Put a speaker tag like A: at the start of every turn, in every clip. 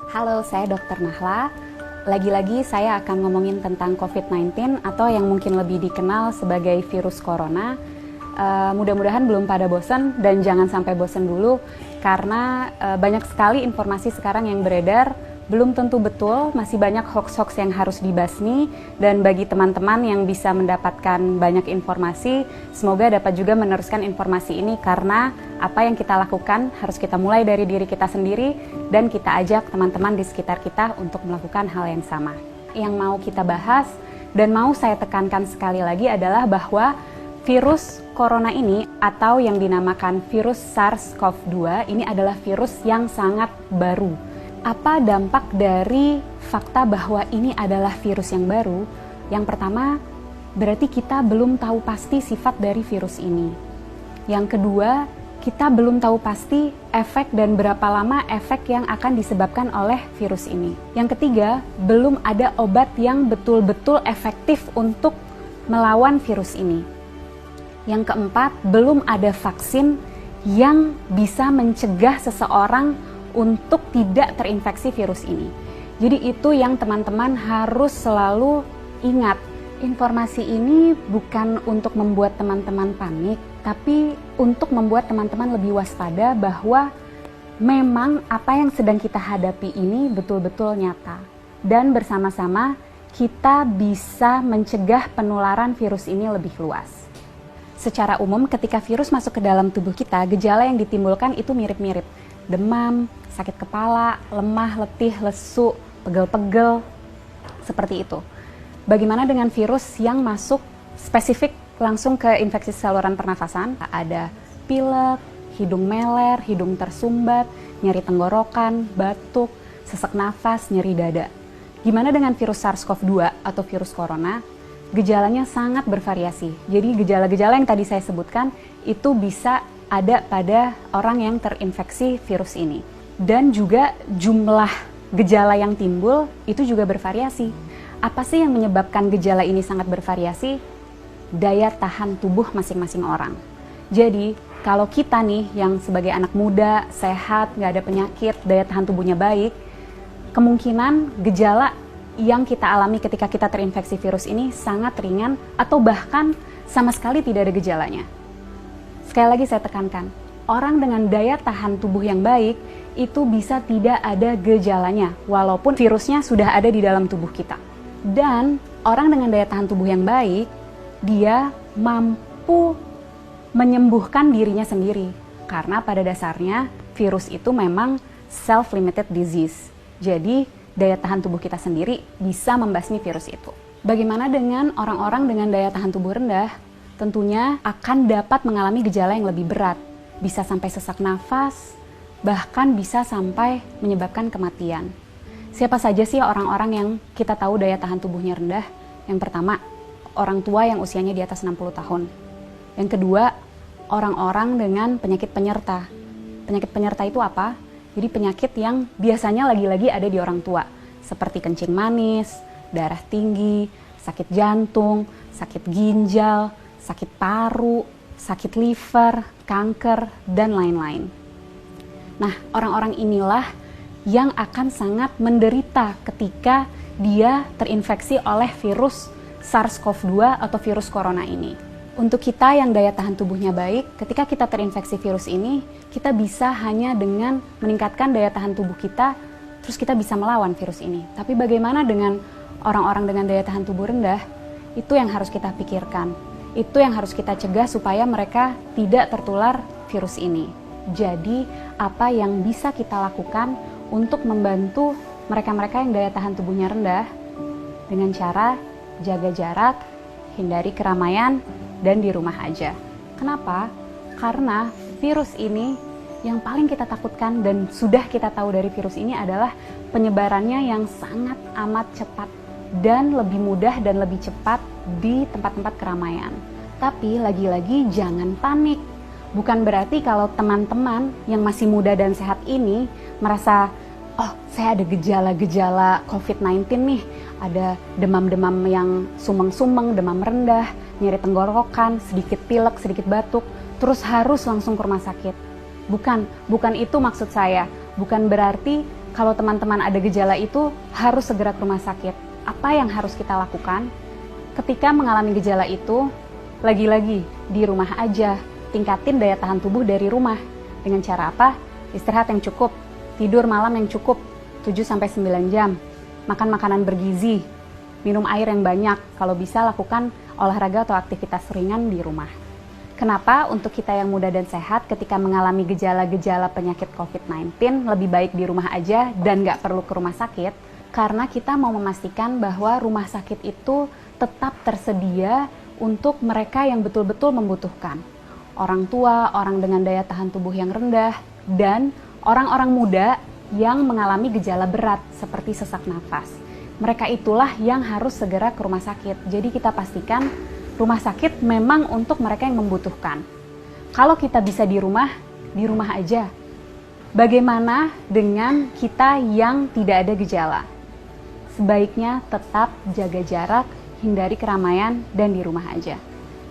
A: Halo, saya Dr. Nahla. Lagi-lagi saya akan ngomongin tentang COVID-19 atau yang mungkin lebih dikenal sebagai virus corona. Mudah-mudahan belum pada bosan dan jangan sampai bosan dulu karena banyak sekali informasi sekarang yang beredar, belum tentu betul, masih banyak hoax-hoax yang harus dibasmi, dan bagi teman-teman yang bisa mendapatkan banyak informasi, semoga dapat juga meneruskan informasi ini karena apa yang kita lakukan harus kita mulai dari diri kita sendiri dan kita ajak teman-teman di sekitar kita untuk melakukan hal yang sama. Yang mau kita bahas dan mau saya tekankan sekali lagi adalah bahwa virus corona ini atau yang dinamakan virus SARS-CoV-2 ini adalah virus yang sangat baru. Apa dampak dari fakta bahwa ini adalah virus yang baru? Yang pertama, berarti kita belum tahu pasti sifat dari virus ini. Yang kedua, kita belum tahu pasti efek dan berapa lama efek yang akan disebabkan oleh virus ini. Yang ketiga, belum ada obat yang betul-betul efektif untuk melawan virus ini. Yang keempat, belum ada vaksin yang bisa mencegah seseorang untuk tidak terinfeksi virus ini. Jadi itu yang teman-teman harus selalu ingat. Informasi ini bukan untuk membuat teman-teman panik, tapi untuk membuat teman-teman lebih waspada bahwa memang apa yang sedang kita hadapi ini betul-betul nyata. Dan bersama-sama kita bisa mencegah penularan virus ini lebih luas. Secara umum ketika virus masuk ke dalam tubuh kita, gejala yang ditimbulkan itu mirip-mirip. Demam, sakit kepala, lemah, letih, lesu, pegel-pegel, seperti itu. Bagaimana dengan virus yang masuk spesifik langsung ke infeksi saluran pernafasan? Ada pilek, hidung meler, hidung tersumbat, nyeri tenggorokan, batuk, sesak nafas, nyeri dada. Gimana dengan virus SARS-CoV-2 atau virus corona? Gejalanya sangat bervariasi. Jadi gejala-gejala yang tadi saya sebutkan itu bisa ada pada orang yang terinfeksi virus ini. Dan juga jumlah gejala yang timbul itu juga bervariasi. Apa sih yang menyebabkan gejala ini sangat bervariasi? Daya tahan tubuh masing-masing orang. Jadi kalau kita nih yang sebagai anak muda, sehat, nggak ada penyakit, daya tahan tubuhnya baik, kemungkinan gejala yang kita alami ketika kita terinfeksi virus ini sangat ringan atau bahkan sama sekali tidak ada gejalanya. Sekali lagi saya tekankan, orang dengan daya tahan tubuh yang baik itu bisa tidak ada gejalanya walaupun virusnya sudah ada di dalam tubuh kita. Dan orang dengan daya tahan tubuh yang baik, dia mampu menyembuhkan dirinya sendiri. Karena pada dasarnya virus itu memang self-limited disease. Jadi daya tahan tubuh kita sendiri bisa membasmi virus itu. Bagaimana dengan orang-orang dengan daya tahan tubuh rendah? Tentunya akan dapat mengalami gejala yang lebih berat. Bisa sampai sesak nafas, bahkan bisa sampai menyebabkan kematian. Siapa saja sih orang-orang yang kita tahu daya tahan tubuhnya rendah? Yang pertama, orang tua yang usianya di atas 60 tahun. Yang kedua, orang-orang dengan penyakit penyerta. Penyakit penyerta itu apa? Jadi penyakit yang biasanya lagi-lagi ada di orang tua. Seperti kencing manis, darah tinggi, sakit jantung, sakit ginjal, sakit paru, sakit liver, kanker, dan lain-lain. Nah, orang-orang inilah yang akan sangat menderita ketika dia terinfeksi oleh virus SARS-CoV-2 atau virus corona ini. Untuk kita yang daya tahan tubuhnya baik, ketika kita terinfeksi virus ini, kita bisa hanya dengan meningkatkan daya tahan tubuh kita, terus kita bisa melawan virus ini. Tapi bagaimana dengan orang-orang dengan daya tahan tubuh rendah? Itu yang harus kita pikirkan. Itu yang harus kita cegah supaya mereka tidak tertular virus ini. Jadi, apa yang bisa kita lakukan untuk membantu mereka-mereka yang daya tahan tubuhnya rendah? Dengan cara jaga jarak, hindari keramaian, dan di rumah aja. Kenapa? Karena virus ini yang paling kita takutkan dan sudah kita tahu dari virus ini adalah penyebarannya yang sangat amat cepat dan lebih mudah dan lebih cepat di tempat-tempat keramaian. Tapi lagi-lagi jangan panik. Bukan berarti kalau teman-teman yang masih muda dan sehat ini merasa, oh saya ada gejala-gejala COVID-19 nih, ada demam-demam yang sumeng-sumeng, demam rendah, nyeri tenggorokan, sedikit pilek, sedikit batuk, terus harus langsung ke rumah sakit. Bukan itu maksud saya. Bukan berarti kalau teman-teman ada gejala itu harus segera ke rumah sakit. Apa yang harus kita lakukan? Ketika mengalami gejala itu, lagi-lagi di rumah aja, tingkatin daya tahan tubuh dari rumah. Dengan cara apa? Istirahat yang cukup, tidur malam yang cukup, 7-9 jam, makan makanan bergizi, minum air yang banyak, kalau bisa lakukan olahraga atau aktivitas ringan di rumah. Kenapa untuk kita yang muda dan sehat ketika mengalami gejala-gejala penyakit COVID-19 lebih baik di rumah aja dan nggak perlu ke rumah sakit? Karena kita mau memastikan bahwa rumah sakit itu tetap tersedia untuk mereka yang betul-betul membutuhkan. Orang tua, orang dengan daya tahan tubuh yang rendah, dan orang-orang muda yang mengalami gejala berat seperti sesak nafas. Mereka itulah yang harus segera ke rumah sakit. Jadi kita pastikan rumah sakit memang untuk mereka yang membutuhkan. Kalau kita bisa di rumah aja. Bagaimana dengan kita yang tidak ada gejala? Sebaiknya tetap jaga jarak, hindari keramaian, dan di rumah aja.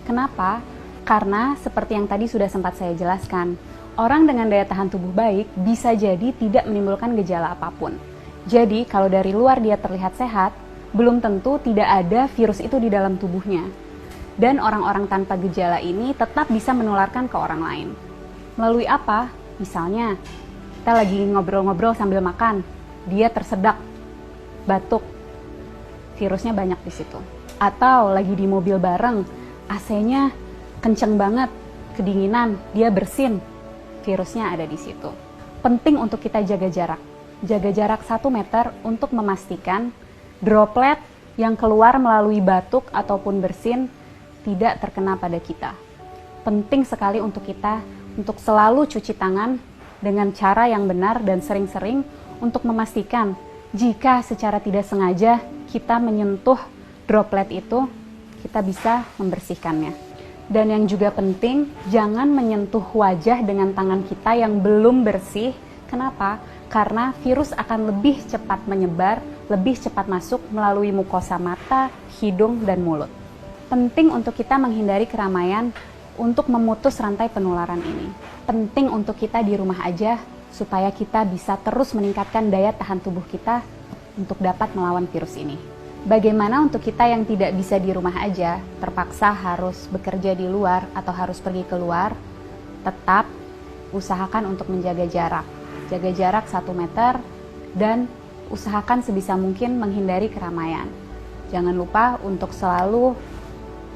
A: Kenapa? Karena seperti yang tadi sudah sempat saya jelaskan, orang dengan daya tahan tubuh baik bisa jadi tidak menimbulkan gejala apapun. Jadi kalau dari luar dia terlihat sehat, belum tentu tidak ada virus itu di dalam tubuhnya. Dan orang-orang tanpa gejala ini tetap bisa menularkan ke orang lain. Melalui apa? Misalnya, kita lagi ngobrol-ngobrol sambil makan, dia tersedak, batuk, virusnya banyak di situ. Atau lagi di mobil bareng, AC-nya kenceng banget, kedinginan, dia bersin, virusnya ada di situ. Penting untuk kita jaga jarak 1 meter untuk memastikan droplet yang keluar melalui batuk ataupun bersin tidak terkena pada kita. Penting sekali untuk kita untuk selalu cuci tangan dengan cara yang benar dan sering-sering untuk memastikan jika secara tidak sengaja kita menyentuh droplet itu, kita bisa membersihkannya. Dan yang juga penting, jangan menyentuh wajah dengan tangan kita yang belum bersih. Kenapa? Karena virus akan lebih cepat menyebar, lebih cepat masuk melalui mukosa mata, hidung, dan mulut. Penting untuk kita menghindari keramaian untuk memutus rantai penularan ini. Penting untuk kita di rumah aja supaya kita bisa terus meningkatkan daya tahan tubuh kita untuk dapat melawan virus ini. Bagaimana untuk kita yang tidak bisa di rumah aja, terpaksa harus bekerja di luar atau harus pergi keluar, tetap usahakan untuk menjaga jarak. Jaga jarak 1 meter dan usahakan sebisa mungkin menghindari keramaian. Jangan lupa untuk selalu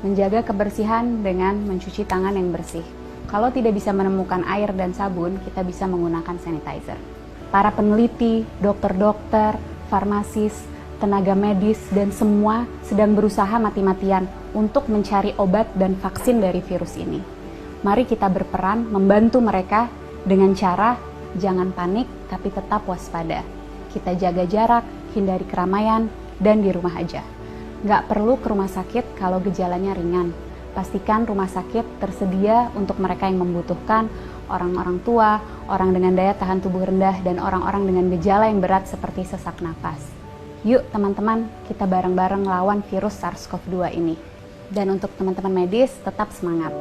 A: menjaga kebersihan dengan mencuci tangan yang bersih. Kalau tidak bisa menemukan air dan sabun, kita bisa menggunakan sanitizer. Para peneliti, dokter-dokter, farmasis, tenaga medis, dan semua sedang berusaha mati-matian untuk mencari obat dan vaksin dari virus ini. Mari kita berperan membantu mereka dengan cara jangan panik tapi tetap waspada. Kita jaga jarak, hindari keramaian, dan di rumah aja. Nggak perlu ke rumah sakit kalau gejalanya ringan. Pastikan rumah sakit tersedia untuk mereka yang membutuhkan, orang-orang tua, orang dengan daya tahan tubuh rendah, dan orang-orang dengan gejala yang berat seperti sesak napas. Yuk teman-teman, kita bareng-bareng lawan virus SARS-CoV-2 ini. Dan untuk teman-teman medis, tetap semangat.